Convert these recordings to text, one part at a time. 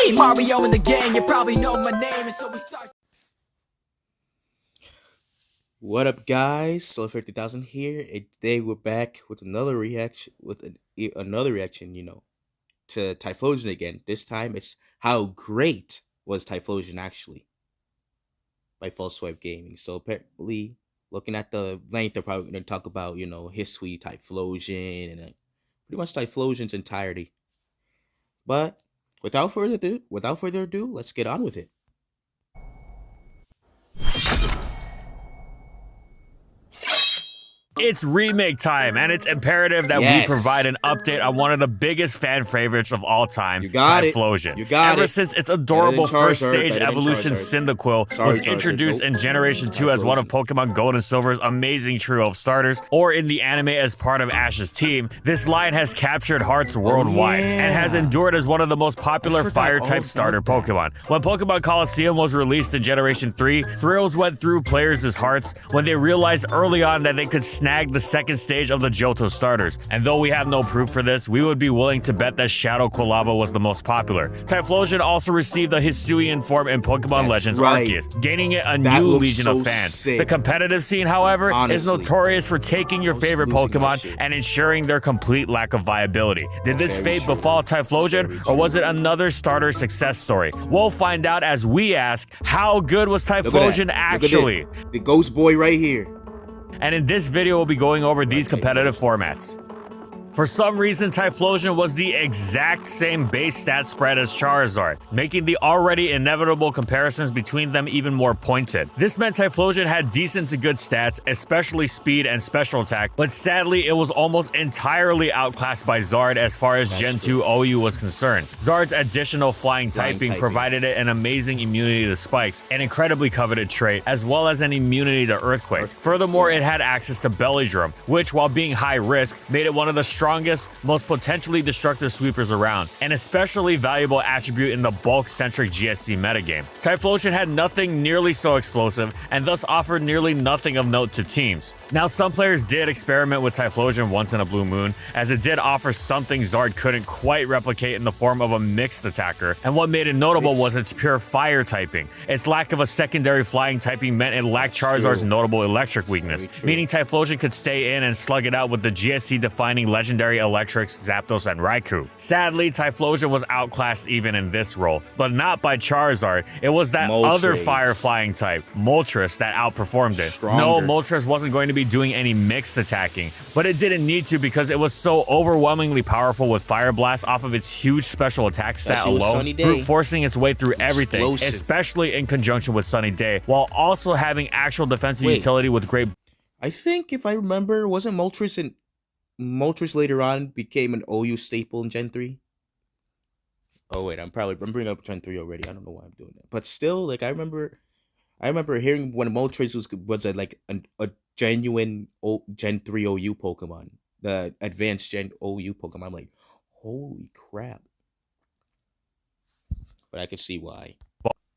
me, Mario and the gang, you probably know my name, and so we start. What up, guys? Solar 50,000 here, and today we're back with another reaction, to Typhlosion again. This time it's How Great Was Typhlosion Actually by FalseSwipeGaming. So apparently, looking at the length, they're probably going to talk about, history, Typhlosion, and pretty much Typhlosion's entirety. But without further ado, let's get on with it. It's remake time, and it's imperative that we provide an update on one of the biggest fan favorites of all time, Typhlosion. Ever since its adorable first stage evolution, Cyndaquil, was introduced in Generation 2 as one of Pokemon Gold and Silver's amazing trio of starters, or in the anime as part of Ash's team, this line has captured hearts worldwide, and has endured as one of the most popular Fire-type starter Pokemon. When Pokemon Colosseum was released in Generation 3, thrills went through players' hearts when they realized early on that they could snag the second stage of the Johto starters, and though we have no proof for this, we would be willing to bet that Shadow Quilava was the most popular. Typhlosion also received the Hisuian form in Pokemon Legends Arceus, gaining it a new legion of fans. The competitive scene, however, is notorious for taking your favorite Pokemon and ensuring their complete lack of viability. Did this fate befall Typhlosion, or was it another starter success story? We'll find out as we ask, how good was Typhlosion actually? The ghost boy right here. And in this video, we'll be going over these competitive formats. For some reason, Typhlosion was the exact same base stat spread as Charizard, making the already inevitable comparisons between them even more pointed. This meant Typhlosion had decent to good stats, especially speed and special attack, but sadly, it was almost entirely outclassed by Zard as far as Gen 2 OU was concerned. Zard's additional flying typing provided it an amazing immunity to spikes, an incredibly coveted trait, as well as an immunity to earthquake. Furthermore, it had access to Belly Drum, which, while being high risk, made it one of the strongest, most potentially destructive sweepers around, an especially valuable attribute in the bulk-centric GSC metagame. Typhlosion had nothing nearly so explosive, and thus offered nearly nothing of note to teams. Now, some players did experiment with Typhlosion once in a blue moon, as it did offer something Zard couldn't quite replicate in the form of a mixed attacker, and what made it notable was its pure fire typing. Its lack of a secondary flying typing meant it lacked Charizard's notable electric weakness, meaning Typhlosion could stay in and slug it out with the GSC-defining legendary Electrics, Zapdos, and Raikou. Sadly, Typhlosion was outclassed even in this role, but not by Charizard. It was that other fire flying type, Moltres, that outperformed it. No, Moltres wasn't going to be doing any mixed attacking, but it didn't need to because it was so overwhelmingly powerful with Fire Blast off of its huge special attack stat alone, brute forcing its way through everything, especially in conjunction with Sunny Day, while also having actual defensive utility with great... I think, if I remember, wasn't Moltres later on became an OU staple in Gen 3? Oh wait, I'm bringing up Gen 3 already. I don't know why I'm doing that. But still, like, I remember hearing when Moltres was a genuine Gen 3 OU Pokemon, the advanced Gen OU Pokemon. I'm like, holy crap. But I can see why.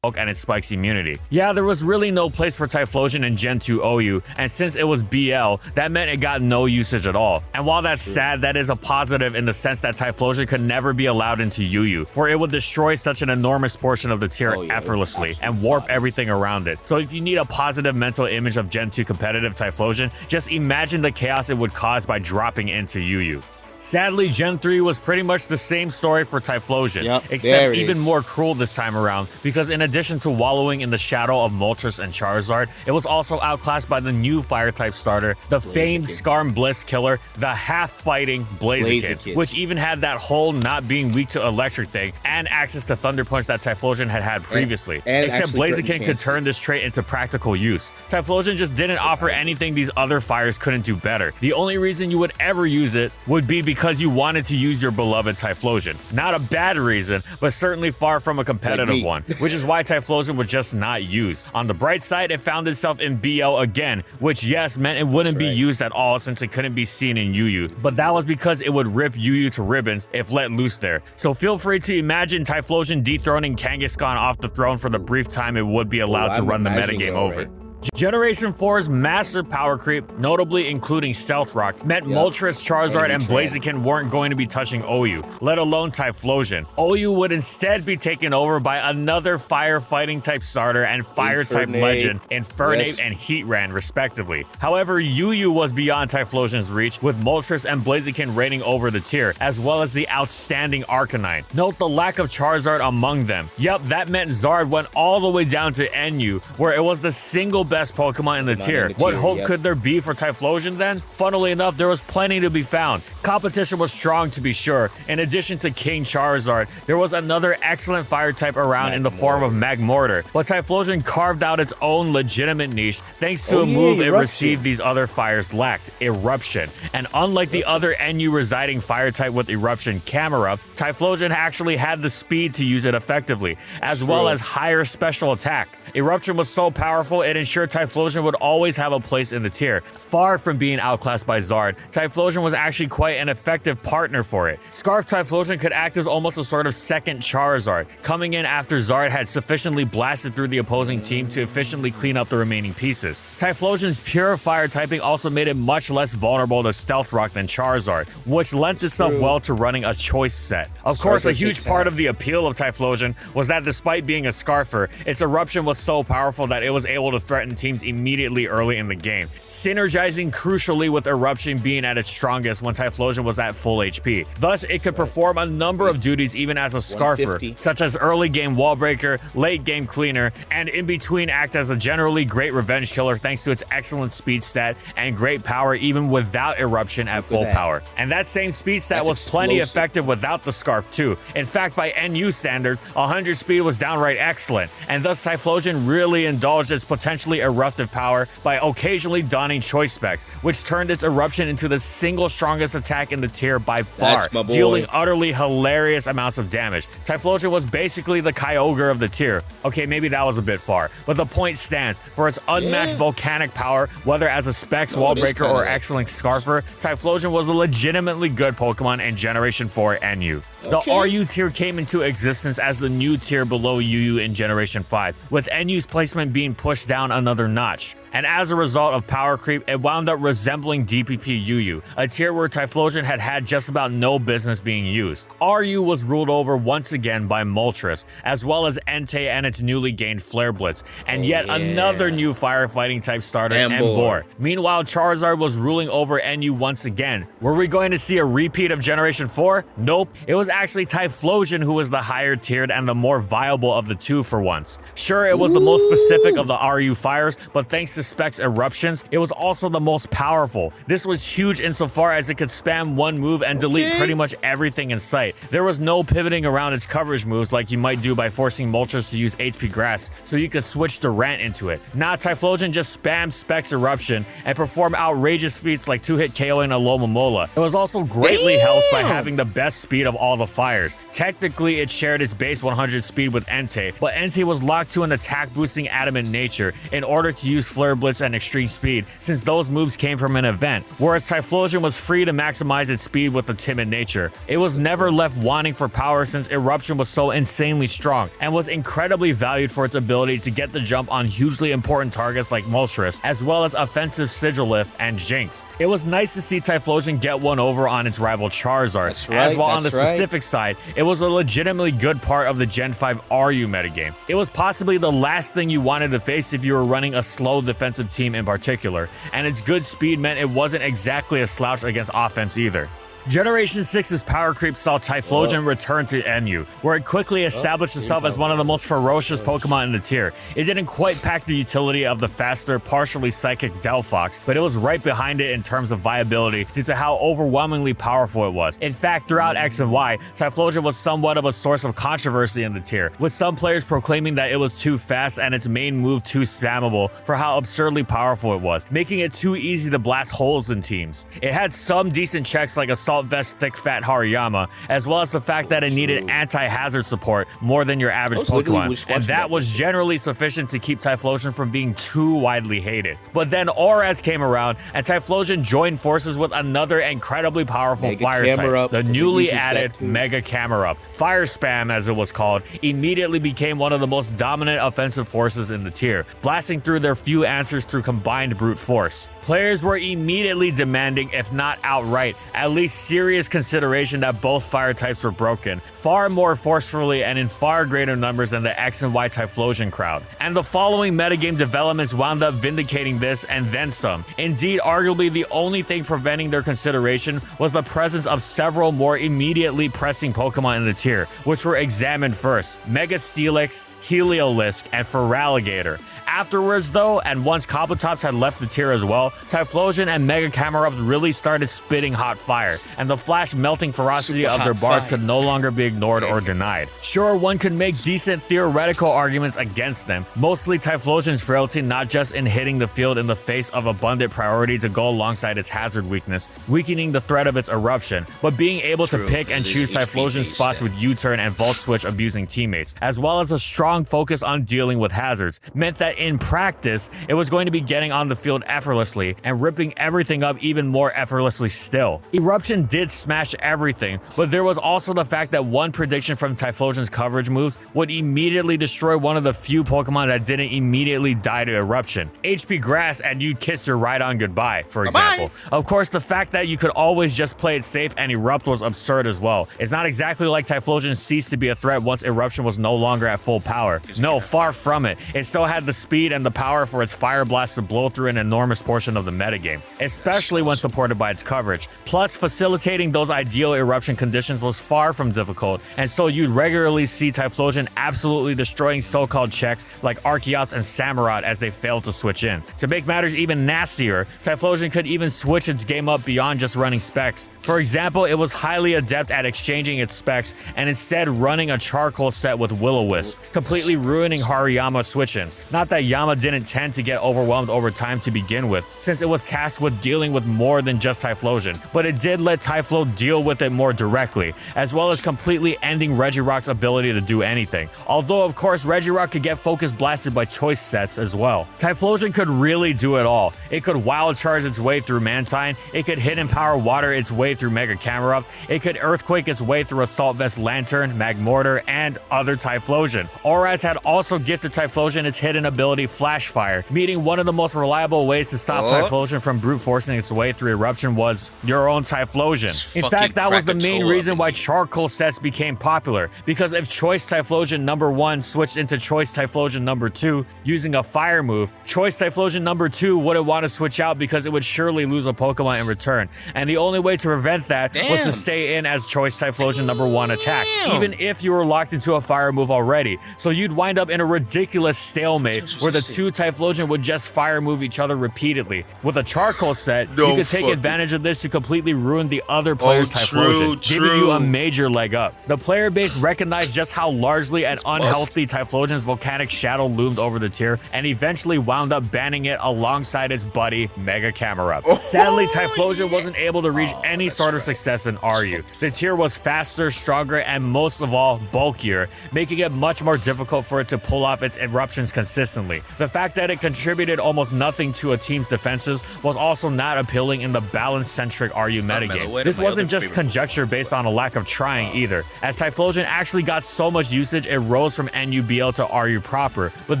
And its spikes immunity. Yeah, there was really no place for Typhlosion in Gen 2 OU, and since it was BL, that meant it got no usage at all. And while that's sad, that is a positive in the sense that Typhlosion could never be allowed into UU, for it would destroy such an enormous portion of the tier effortlessly and warp everything around it. So if you need a positive mental image of Gen 2 competitive Typhlosion, just imagine the chaos it would cause by dropping into UU. Sadly, Gen 3 was pretty much the same story for Typhlosion, except even more cruel this time around, because in addition to wallowing in the shadow of Moltres and Charizard, it was also outclassed by the new Fire-type starter, the famed Skarm Bliss killer, the half-fighting Blaziken, which even had that whole not being weak to electric thing, and access to Thunder Punch that Typhlosion had previously. Except Blaziken could turn this trait into practical use. Typhlosion just didn't offer anything these other fires couldn't do better. The only reason you would ever use it would be because you wanted to use your beloved Typhlosion. Not a bad reason, but certainly far from a competitive one, which is why Typhlosion was just not used. On the bright side, it found itself in BL again, which yes, meant it wouldn't be used at all since it couldn't be seen in UU, but that was because it would rip UU to ribbons if let loose there. So feel free to imagine Typhlosion dethroning Kangaskhan off the throne for the brief time it would be allowed to run the metagame over. Generation 4's massive power creep, notably including Stealth Rock, meant Moltres, Charizard, and Blaziken weren't going to be touching OU, let alone Typhlosion. OU would instead be taken over by another firefighting type starter and fire type legend, Infernape and Heatran, respectively. However, UU was beyond Typhlosion's reach, with Moltres and Blaziken reigning over the tier, as well as the outstanding Arcanine. Note the lack of Charizard among them. Yup, that meant Zard went all the way down to NU, where it was the single best Pokemon in the tier. What hope could there be for Typhlosion then? Funnily enough, there was plenty to be found. Competition was strong to be sure. In addition to King Charizard, there was another excellent fire type around in the form of Magmortar, but Typhlosion carved out its own legitimate niche thanks to a move it received these other fires lacked, Eruption. And unlike the other NU residing fire type with Eruption, Camerupt, Typhlosion actually had the speed to use it effectively, as well as higher special attack. Eruption was so powerful it ensured Typhlosion would always have a place in the tier. Far from being outclassed by Zard, Typhlosion was actually quite an effective partner for it. Scarf Typhlosion could act as almost a sort of second Charizard, coming in after Zard had sufficiently blasted through the opposing team to efficiently clean up the remaining pieces. Typhlosion's pure fire typing also made it much less vulnerable to Stealth Rock than Charizard, which lent itself well to running a choice set. Of course, a huge part of the appeal of Typhlosion was that despite being a Scarfer, its Eruption was so powerful that it was able to threaten teams immediately early in the game, synergizing crucially with Eruption being at its strongest when Typhlosion was at full HP. Thus, it could perform a number of duties even as a Scarfer, such as early game wall breaker, late game cleaner, and in between act as a generally great revenge killer thanks to its excellent speed stat and great power even without Eruption at full power. And that same speed stat was plenty effective without the Scarf too. In fact, by NU standards, 100 speed was downright excellent, and thus Typhlosion really indulged its potentially eruptive power by occasionally donning choice specs, which turned its Eruption into the single strongest attack in the tier by far, dealing utterly hilarious amounts of damage. Typhlosion was basically the Kyogre of the tier. Okay, maybe that was a bit far, but the point stands. For its unmatched volcanic power, whether as a Specs, Wall Breaker, or excellent Scarfer, Typhlosion was a legitimately good Pokemon in Generation 4 NU. The RU tier came into existence as the new tier below UU in Generation 5, with NU's placement being pushed down another notch. And as a result of power creep, it wound up resembling DPP UU, a tier where Typhlosion had just about no business being used. RU was ruled over once again by Moltres, as well as Entei and its newly gained Flare Blitz, and yet another new firefighting type starter, Emboar. Meanwhile, Charizard was ruling over NU once again. Were we going to see a repeat of Generation 4? Nope. It was actually Typhlosion who was the higher tiered and the more viable of the two for once. Sure, it was the most specific of the RU fires, but thanks to Specs Eruptions, it was also the most powerful. This was huge insofar as it could spam one move and delete pretty much everything in sight. There was no pivoting around its coverage moves like you might do by forcing Moltres to use HP Grass so you could switch to Rant into it. Nah, Typhlosion just spammed Specs Eruption and performed outrageous feats like 2-hit KOing a Alomomola. It was also greatly helped by having the best speed of all the fires. Technically, it shared its base 100 speed with Entei, but Entei was locked to an attack-boosting adamant nature in order to use Flare Blitz and Extreme Speed, since those moves came from an event, whereas Typhlosion was free to maximize its speed with the timid nature. It was never left wanting for power since Eruption was so insanely strong, and was incredibly valued for its ability to get the jump on hugely important targets like Moltres, as well as offensive Sigilif and Jinx. It was nice to see Typhlosion get one over on its rival Charizard, as well on the specific side, it was a legitimately good part of the Gen 5 RU metagame. It was possibly the last thing you wanted to face if you were running a slow defensive team in particular, and its good speed meant it wasn't exactly a slouch against offense either. Generation 6's power creep saw Typhlosion return to NU, where it quickly established itself as one of the most ferocious Pokemon in the tier. It didn't quite pack the utility of the faster, partially psychic Delphox, but it was right behind it in terms of viability due to how overwhelmingly powerful it was. In fact, throughout X and Y, Typhlosion was somewhat of a source of controversy in the tier, with some players proclaiming that it was too fast and its main move too spammable for how absurdly powerful it was, making it too easy to blast holes in teams. It had some decent checks like Assault Assault Vest Thick Fat Hariyama, as well as the fact that it needed anti-hazard support more than your average Pokemon, and that was generally sufficient to keep Typhlosion from being too widely hated. But then Oraz came around, and Typhlosion joined forces with another incredibly powerful fire type, the newly added Mega Camerupt. Fire Spam, as it was called, immediately became one of the most dominant offensive forces in the tier, blasting through their few answers through combined brute force. Players were immediately demanding, if not outright, at least serious consideration that both fire types were broken, far more forcefully and in far greater numbers than the X and Y Typhlosion crowd. And the following metagame developments wound up vindicating this and then some. Indeed, arguably the only thing preventing their consideration was the presence of several more immediately pressing Pokemon in the tier, which were examined first: Mega Steelix, Heliolisk, and Feraligatr. Afterwards though, and once Kabutops had left the tier as well, Typhlosion and Mega Camerupt really started spitting hot fire, and the flash melting ferocity of their bars could no longer be ignored or denied. Sure, one could make decent theoretical arguments against them, mostly Typhlosion's frailty not just in hitting the field in the face of abundant priority to go alongside its hazard weakness, weakening the threat of its eruption, but being able to pick and choose Typhlosion's spots with U-turn and Volt Switch abusing teammates, as well as a strong focus on dealing with hazards, meant that in practice, it was going to be getting on the field effortlessly and ripping everything up even more effortlessly still. Eruption did smash everything, but there was also the fact that one prediction from Typhlosion's coverage moves would immediately destroy one of the few Pokemon that didn't immediately die to Eruption. HP Grass and you'd kiss your Rhydon goodbye, for example. Of course, the fact that you could always just play it safe and Erupt was absurd as well. It's not exactly like Typhlosion ceased to be a threat once Eruption was no longer at full power. No, far from it. It still had the speed and the power for its Fire Blast to blow through an enormous portion of the metagame, especially when supported by its coverage. Plus, facilitating those ideal Eruption conditions was far from difficult, and so you'd regularly see Typhlosion absolutely destroying so-called checks like Archeops and Samurott as they failed to switch in. To make matters even nastier, Typhlosion could even switch its game up beyond just running specs. For example, it was highly adept at exchanging its specs and instead running a charcoal set with Will-O-Wisp, completely ruining Hariyama switch-ins. Not that Yama didn't tend to get overwhelmed over time to begin with, since it was tasked with dealing with more than just Typhlosion, but it did let Typhlo deal with it more directly, as well as completely ending Regirock's ability to do anything. Although, of course, Regirock could get focus blasted by choice sets as well. Typhlosion could really do it all. It could wild charge its way through Mantine, it could hidden power water its way through Mega Camerupt, it could earthquake its way through Assault Vest Lantern, Magmortar, and other Typhlosion. Oraz had also gifted Typhlosion its hidden ability Flash Fire, meaning one of the most reliable ways to stop Typhlosion from brute forcing its way through Eruption was your own Typhlosion. In fact, that was the main reason why charcoal sets became popular, because if Choice Typhlosion number 1 switched into Choice Typhlosion number 2 using a fire move, Choice Typhlosion number 2 wouldn't want to switch out because it would surely lose a Pokemon in return, and the only way to prevent that was to stay in as Choice Typhlosion number 1 attack, even if you were locked into a fire move already. So you'd wind up in a ridiculous stalemate where the two Typhlosion would just fire move each other repeatedly. With a charcoal set, you could take advantage of this to completely ruin the other player's Typhlosion, giving you a major leg up. The player base recognized just how largely and unhealthy Typhlosion's volcanic shadow loomed over the tier, and eventually wound up banning it alongside its buddy Mega Camerupt. Sadly, Typhlosion wasn't able to reach any sort of success in RU. The tier was faster, stronger, and most of all, bulkier, making it much more difficult for it to pull off its eruptions consistently. The fact that it contributed almost nothing to a team's defenses was also not appealing in the balance-centric RU metagame. This wasn't just conjecture based on a lack of trying either, as Typhlosion actually got so much usage it rose from NUBL to RU proper, but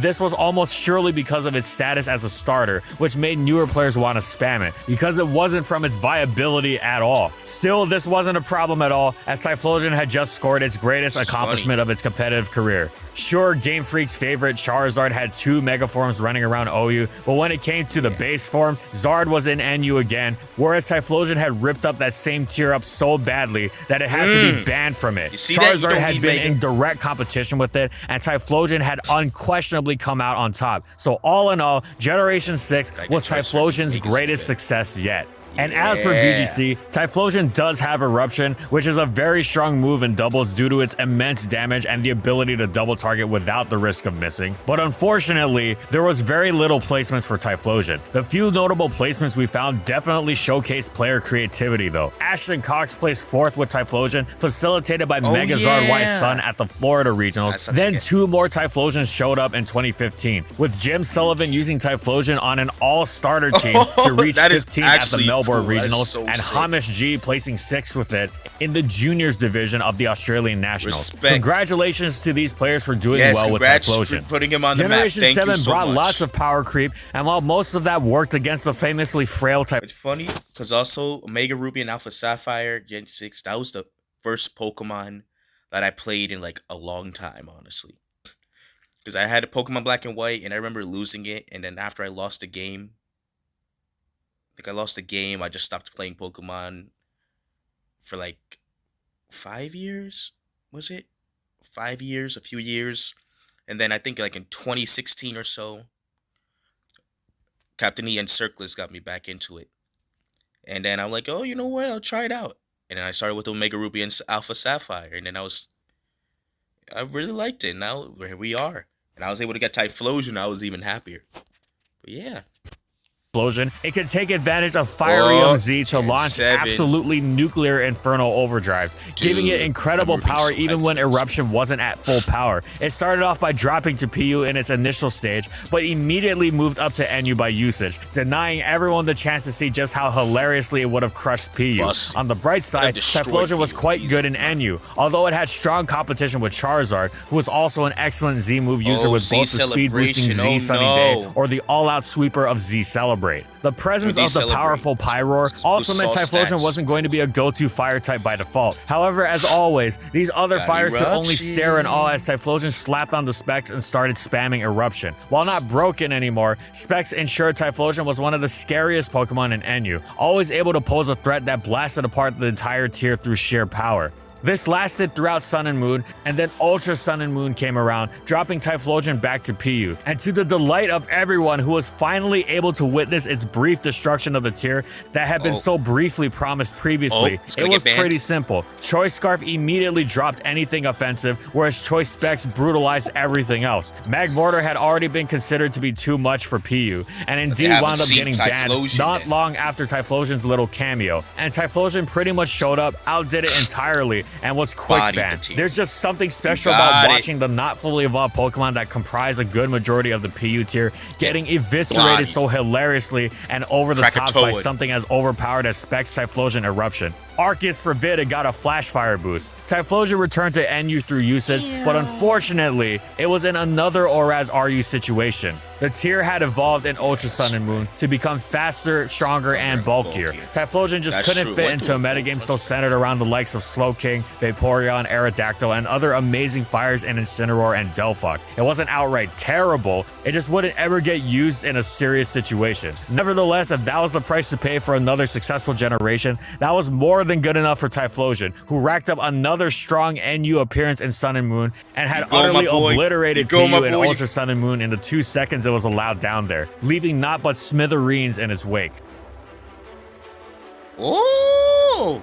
this was almost surely because of its status as a starter, which made newer players want to spam it, because it wasn't from its viability at all. Still, this wasn't a problem at all, as Typhlosion had just scored its greatest accomplishment of its competitive career. Sure, Game Freak's favorite Charizard had 2 Mega Forms running around OU, but when it came to the base forms, Zard was in NU again, whereas Typhlosion had ripped up that same tier up so badly that it had to be banned from it. Charizard had been in direct competition with it, and Typhlosion had unquestionably come out on top. So all in all, Generation 6 was Typhlosion's greatest success yet. And as for Yeah. VGC, Typhlosion does have Eruption, which is a very strong move in doubles due to its immense damage and the ability to double target without the risk of missing. But unfortunately, there was very little placements for Typhlosion. The few notable placements we found definitely showcased player creativity though. Ashton Cox placed 4th with Typhlosion, facilitated by Megazord White Sun at the Florida Regionals. Then 2 more Typhlosians showed up in 2015, with Jim Sullivan using Typhlosion on an all-starter team to reach 15 at the Melbourne Regionals, and Hamish G placing 6th with it in the juniors division of the Australian Nationals. Congratulations to these players for doing well with Typhlosion. For putting him on Generation the map. Thank 7 you so brought much. lots of power creep, and while most of that worked against the famously frail type. It's funny because also Omega Ruby and Alpha Sapphire Gen 6, that was the first Pokemon that I played in like a long time, honestly. Because I had a Pokemon Black and White and I remember losing it, and then after I lost the game, I just stopped playing Pokemon for like 5 years, was it? 5 years, a few years. And then I think like in 2016 or so, Captain E and Circlus got me back into it. And then I'm like, oh, you know what? I'll try it out. And then I started with Omega Ruby and Alpha Sapphire. And then I really liked it. Now here we are. And I was able to get Typhlosion. I was even happier. But yeah. Explosion, it can take advantage of Fire Z to launch absolutely nuclear Infernal overdrives, giving it incredible power even when Eruption wasn't at full power. It started off by dropping to PU in its initial stage, but immediately moved up to NU by usage, denying everyone the chance to see just how hilariously it would have crushed PU. On the bright side, Typhlosion was quite good in NU, although it had strong competition with Charizard, who was also an excellent Z move user with both the speed boosting Z Sunny Day or the all-out sweeper of Z Celebrate. The presence of the powerful Pyroar also meant Typhlosion wasn't going to be a go-to fire type by default. However, as always, these other fires could only stare in awe as Typhlosion slapped on the specs and started spamming Eruption. While not broken anymore, specs ensured Typhlosion was one of the scariest Pokemon in NU, always able to pose a threat that blasted apart the entire tier through sheer power. This lasted throughout Sun and Moon, and then Ultra Sun and Moon came around, dropping Typhlosion back to PU. And to the delight of everyone who was finally able to witness its brief destruction of the tier that had been so briefly promised previously, it was pretty simple. Choice Scarf immediately dropped anything offensive, whereas Choice Specs brutalized everything else. Magmortar had already been considered to be too much for PU, and indeed wound up getting banned not long after Typhlosion's little cameo. And Typhlosion pretty much showed up, outdid it entirely, and was quick banned. There's just something special about watching the not fully evolved Pokemon that comprise a good majority of the PU tier getting eviscerated so hilariously and over the top by something as overpowered as Specs Typhlosion Eruption. Arceus Forbidden got a Flash Fire boost. Typhlosion returned to NU through usage, but unfortunately, it was in another Oraz RU situation. The tier had evolved in Ultra Sun and Moon to become faster, stronger, and bulkier. Typhlosion just couldn't fit into a metagame so centered around the likes of Slowking, Vaporeon, Aerodactyl, and other amazing fires in Incineroar and Delphox. It wasn't outright terrible, it just wouldn't ever get used in a serious situation. Nevertheless, if that was the price to pay for another successful generation, that was more than good enough for Typhlosion, who racked up another strong NU appearance in Sun and Moon and had utterly obliterated PU in Ultra Sun and Moon in the 2 seconds it was allowed down there, leaving naught but smithereens in its wake. Oh!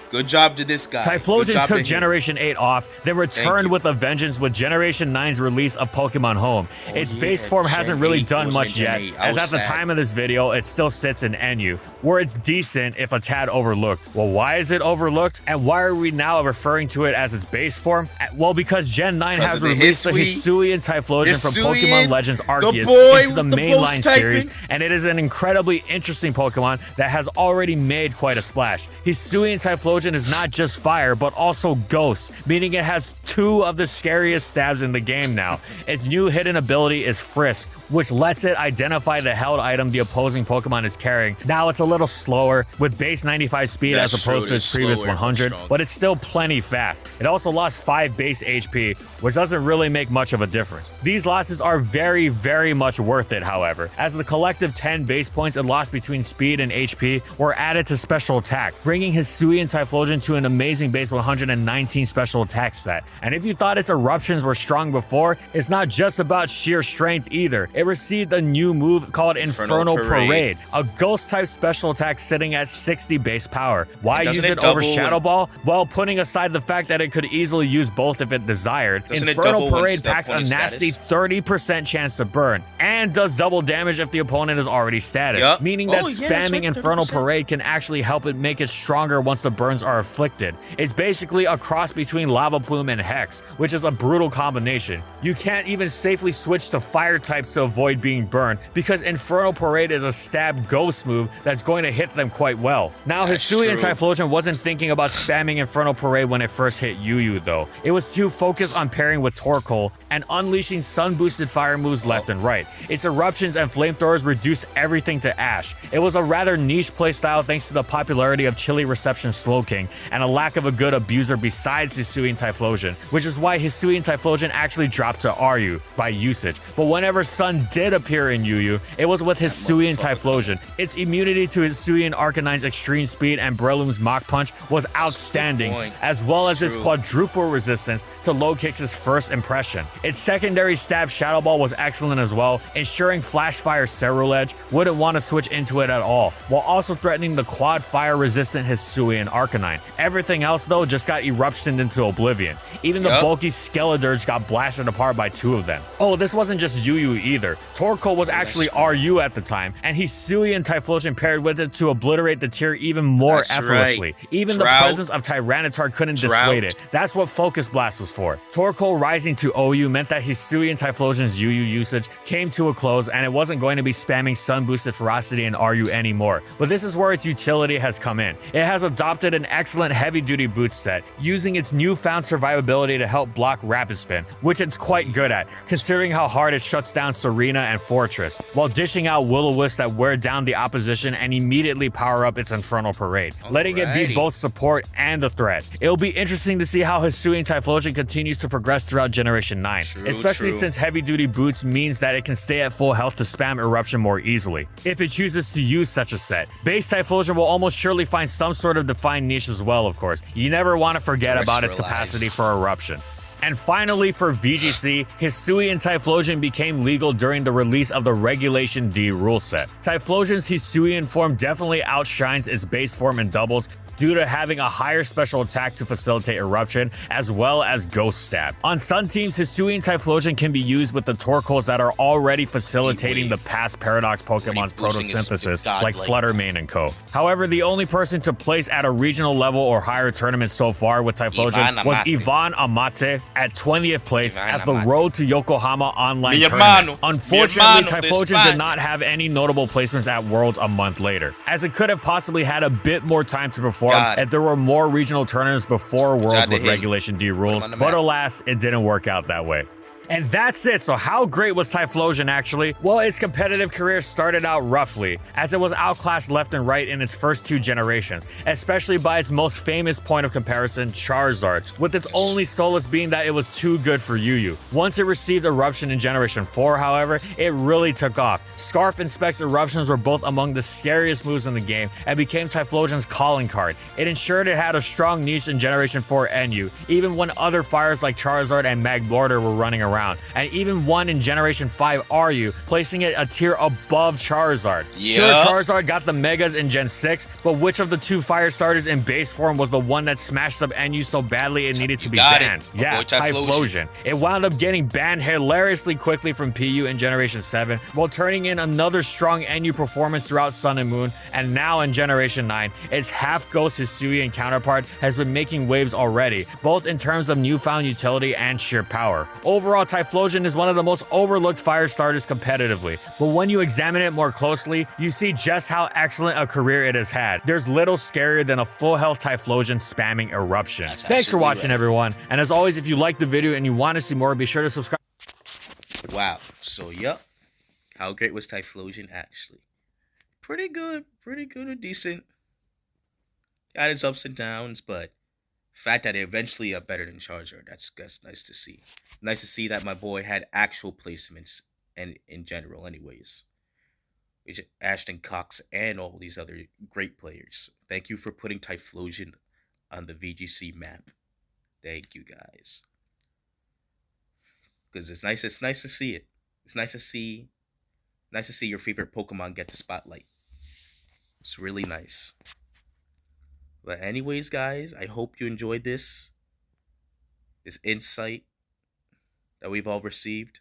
Good job to this guy. Typhlosion took Generation 8 off, then returned with a vengeance with Generation 9's release of Pokemon Home. Its base form hasn't really done much yet, as at the time of this video, it still sits in NU, where it's decent if a tad overlooked. Well, why is it overlooked? And why are we now referring to it as its base form? Well, because Gen 9 has released the Hisuian Typhlosion from Pokemon Legends Arceus into the mainline series, and it is an incredibly interesting Pokemon that has already made quite a splash. Hisuian Typhlosion is not just fire, but also ghost, meaning it has 2 of the scariest stabs in the game now. Its new hidden ability is Frisk, which lets it identify the held item the opposing Pokemon is carrying. Now it's a little slower, with base 95 speed as opposed to its previous 100, but it's still plenty fast. It also lost 5 base HP, which doesn't really make much of a difference. These losses are very, very much worth it, however, as the collective 10 base points it lost between speed and HP were added to special attack, bringing Hisuian Typhlosion Typhlosion to an amazing base 119 special attack stat. And if you thought its eruptions were strong before, it's not just about sheer strength either. It received a new move called Infernal Parade, a ghost type special attack sitting at 60 base power. Why use it over Shadow Ball? Well, putting aside the fact that it could easily use both if it desired, Infernal Parade packs a nasty 30% chance to burn, and does double damage if the opponent is already status, meaning that spamming Infernal Parade can actually help it make it stronger once the burns are afflicted. It's basically a cross between Lava Plume and Hex, which is a brutal combination. You can't even safely switch to fire types to avoid being burned, because Infernal Parade is a stab ghost move that's going to hit them quite well. Now, Hisuian Typhlosion wasn't thinking about spamming Infernal Parade when it first hit Yu though. It was too focused on pairing with Torkoal and unleashing sun-boosted fire moves left and right. Its eruptions and flamethrowers reduced everything to ash. It was a rather niche playstyle thanks to the popularity of Chili Reception Slowking and a lack of a good abuser besides Hisuian Typhlosion, which is why Hisuian Typhlosion actually dropped to Ryu by usage. But whenever Sun did appear in Yu, it was with Hisuian Typhlosion. Its immunity to Hisuian Arcanine's extreme speed and Breloom's Mach Punch was outstanding, as well as its quadruple resistance to low kicks' first impression. Its secondary stab Shadow Ball was excellent as well, ensuring Flash Fire Ceruledge wouldn't want to switch into it at all, while also threatening the quad fire resistant Hisuian Arcanine. Everything else though just got eruptioned into oblivion. Even the bulky Skeledirge got blasted apart by 2 of them. Oh, this wasn't just Yu either. Torkoal was actually RU at the time, and Hisuian Typhlosion paired with it to obliterate the tier even more effortlessly. Even the presence of Tyranitar couldn't dissuade it. That's what Focus Blast was for. Torkoal rising to OU meant that Hisuian Typhlosion's Yu usage came to a close, and it wasn't going to be spamming Sun Boosted Ferocity and RU anymore. But this is where its utility has come in. It has adopted an excellent heavy-duty boot set, using its newfound survivability to help block Rapid Spin, which it's quite good at, considering how hard it shuts down Serena and Fortress, while dishing out Will-O-Wisps that wear down the opposition and immediately power up its Infernal Parade, letting it be both support and a threat. It'll be interesting to see how Hisuian Typhlosion continues to progress throughout Generation 9, especially since heavy-duty boots means that it can stay at full health to spam Eruption more easily, if it chooses to use such a set. Base Typhlosion will almost surely find some sort of defined niche as well, of course. You never want to forget about its capacity for Eruption. And finally, for VGC, Hisuian Typhlosion became legal during the release of the Regulation D rule set. Typhlosion's Hisuian form definitely outshines its base form in doubles, due to having a higher special attack to facilitate eruption, as well as Ghost Stab. On Sun teams, Hisuian Typhlosion can be used with the Torkoals that are already facilitating the past Paradox Pokemon's photosynthesis, like Fluttermane and co. However, the only person to place at a regional level or higher tournament so far with Typhlosion was Ivan Amate at 20th place at the Road to Yokohama online tournament. Unfortunately, Typhlosion did not have any notable placements at Worlds a month later, as it could have possibly had a bit more time to perform if there were more regional tournaments before Worlds with Regulation D rules, but alas, it didn't work out that way. And that's it. So how great was Typhlosion actually? Well, its competitive career started out roughly, as it was outclassed left and right in its first 2 generations, especially by its most famous point of comparison, Charizard, with its only solace being that it was too good for Yu. Once it received Eruption in Generation 4, however, it really took off. Scarf and Specs Eruptions were both among the scariest moves in the game and became Typhlosion's calling card. It ensured it had a strong niche in Generation 4 NU, even when other fires like Charizard and Magmortar were running around, and even won in Generation 5 RU, placing it a tier above Charizard. Sure, Charizard got the Megas in Gen 6, but which of the 2 fire starters in base form was the one that smashed up NU so badly it needed to be banned? Yeah, Typhlosion. It wound up getting banned hilariously quickly from PU in Generation 7, while turning in another strong NU performance throughout Sun and Moon, and now in Generation 9, its half-ghost Hisuian counterpart has been making waves already, both in terms of newfound utility and sheer power. Overall, Typhlosion is one of the most overlooked fire starters competitively, but when you examine it more closely, you see just how excellent a career it has had. There's little scarier than a full health Typhlosion spamming Eruption. Thanks for watching, everyone, and as always, if you liked the video and you want to see more, be sure to subscribe. Wow, so yep, how great was Typhlosion actually? Pretty good or decent. Got its ups and downs, but fact that it eventually are better than Charizard, that's nice to see. Nice to see that my boy had actual placements, and in general anyways. Which Ashton Cox and all these other great players. Thank you for putting Typhlosion on the VGC map. Thank you guys. Because it's nice to see it. It's nice to see your favorite Pokemon get the spotlight. It's really nice. But anyways, guys, I hope you enjoyed this insight that we've all received.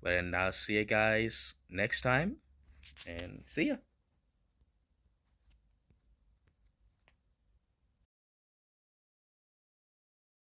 And I'll see you guys next time, and see ya.